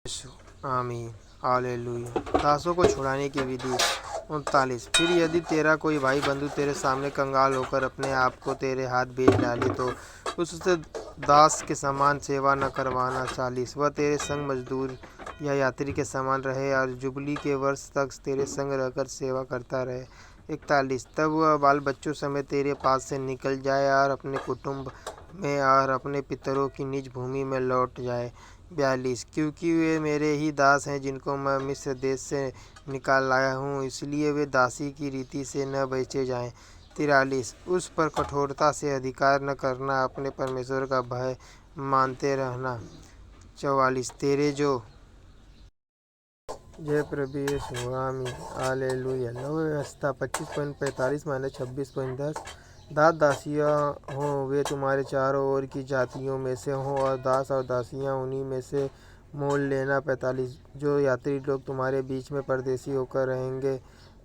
यीशु आमीन हालेलुया। दासों को छुड़ाने की विधि 39। फिर यदि तेरा कोई भाई बंधु तेरे सामने कंगाल होकर अपने आप को तेरे हाथ बेच डाले तो उससे दास के समान सेवा न करवाना। 40। वह तेरे संग मजदूर या यात्री के समान रहे और जुबली के वर्ष तक तेरे संग रहकर सेवा करता रहे। 41। तब वह बाल बच्चों समेत तेरे पास से निकल जाए और अपने कुटुंब में और अपने पितरों की निज भूमि में लौट जाए। 42। क्योंकि वे मेरे ही दास हैं जिनको मैं मिस्र देश से निकाल लाया हूँ, इसलिए वे दासी की रीति से न बेचे जाएं। 43। उस पर कठोरता से अधिकार न करना, अपने परमेश्वर का भय मानते रहना। 44। तेरे जो जय प्रभु यीशु आमीन हालेलुया। नव व्यवस्था 25.45-26.10। दास दासियाँ हों वे तुम्हारे चारों ओर की जातियों में से हों और दास और दासियाँ उन्हीं में से मोल लेना। 45। जो यात्री लोग तुम्हारे बीच में परदेशी होकर रहेंगे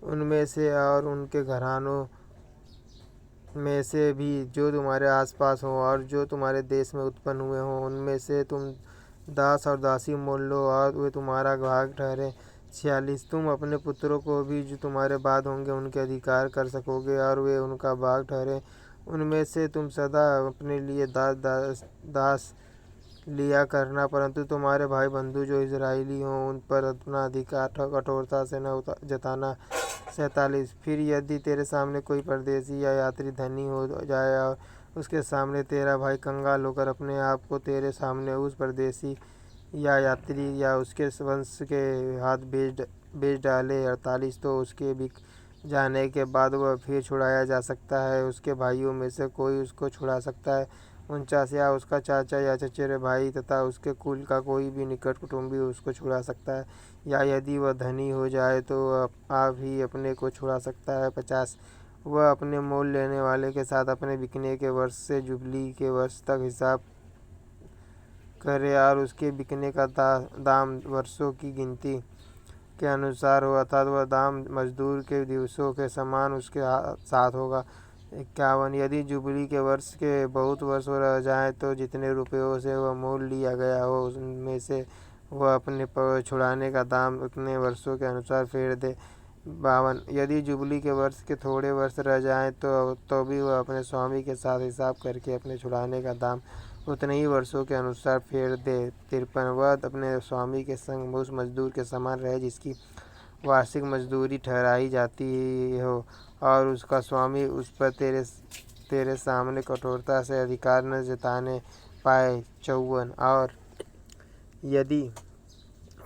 उनमें से और उनके घरानों में से भी जो तुम्हारे आसपास हों और जो तुम्हारे देश में उत्पन्न हुए हों उनमें से तुम दास और दासी मोल लो और वे तुम्हारा भाग ठहरे। 46। तुम अपने पुत्रों को भी जो तुम्हारे बाद होंगे उनके अधिकार कर सकोगे और वे उनका भाग ठहरे। उनमें से तुम सदा अपने लिए दास लिया करना, परंतु तुम्हारे भाई बंधु जो इजरायली हों उन पर अपना अधिकार कठोरता से न जताना। 47। फिर यदि तेरे सामने कोई परदेशी या यात्री धनी हो जाए और उसके सामने तेरा भाई कंगाल होकर अपने आप को तेरे सामने उस परदेशी या यात्री या उसके वंश के हाथ बेच डाले। 48। तो उसके बिक जाने के बाद वह फिर छुड़ाया जा सकता है, उसके भाइयों में से कोई उसको छुड़ा सकता है। 49। या उसका चाचा या चचेरे भाई तथा उसके कुल का कोई भी निकट कुटुंबी उसको छुड़ा सकता है, या यदि वह धनी हो जाए तो वह आप ही अपने को छुड़ा सकता है। 50। वह अपने मोल लेने वाले के साथ अपने बिकने के वर्ष से जुबली के वर्ष तक हिसाब करे और उसके बिकने का दाम वर्षों की गिनती के अनुसार हो, अर्थात वह दाम मजदूर के दिवसों के समान उसके साथ होगा। 51। यदि जुबली के वर्ष के बहुत वर्ष रह जाएं तो जितने रुपयों से वह मोल लिया गया हो उनमें से वह अपने छुड़ाने का दाम उतने वर्षों के अनुसार फेर दे। 52। यदि जुबली के वर्ष के थोड़े वर्ष रह जाएं तो भी वह अपने स्वामी के साथ हिसाब करके अपने छुड़ाने का दाम उतने ही वर्षों के अनुसार फेर दे। 53। वह अपने स्वामी के संग उस मजदूर के समान रहे जिसकी वार्षिक मजदूरी ठहराई जाती हो और उसका स्वामी उस पर तेरे सामने कठोरता से अधिकार न जताने पाए। 54। और यदि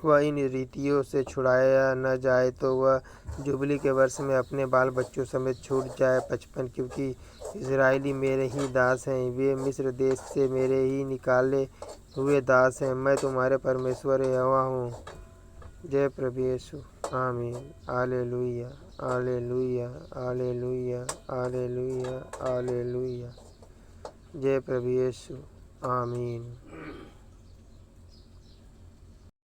वह इन रीतियों से छुड़ाया न जाए तो वह जुबली के वर्ष में अपने बाल बच्चों समेत छूट जाए। 55। क्योंकि इजरायली मेरे ही दास हैं, वे मिस्र देश से मेरे ही निकाले हुए दास हैं, मैं तुम्हारे परमेश्वर यहोवा हूँ। जय प्रभु यीशु आमीन hallelujah hallelujah hallelujah hallelujah hallelujah. जय प्रभु यीशु आमीन।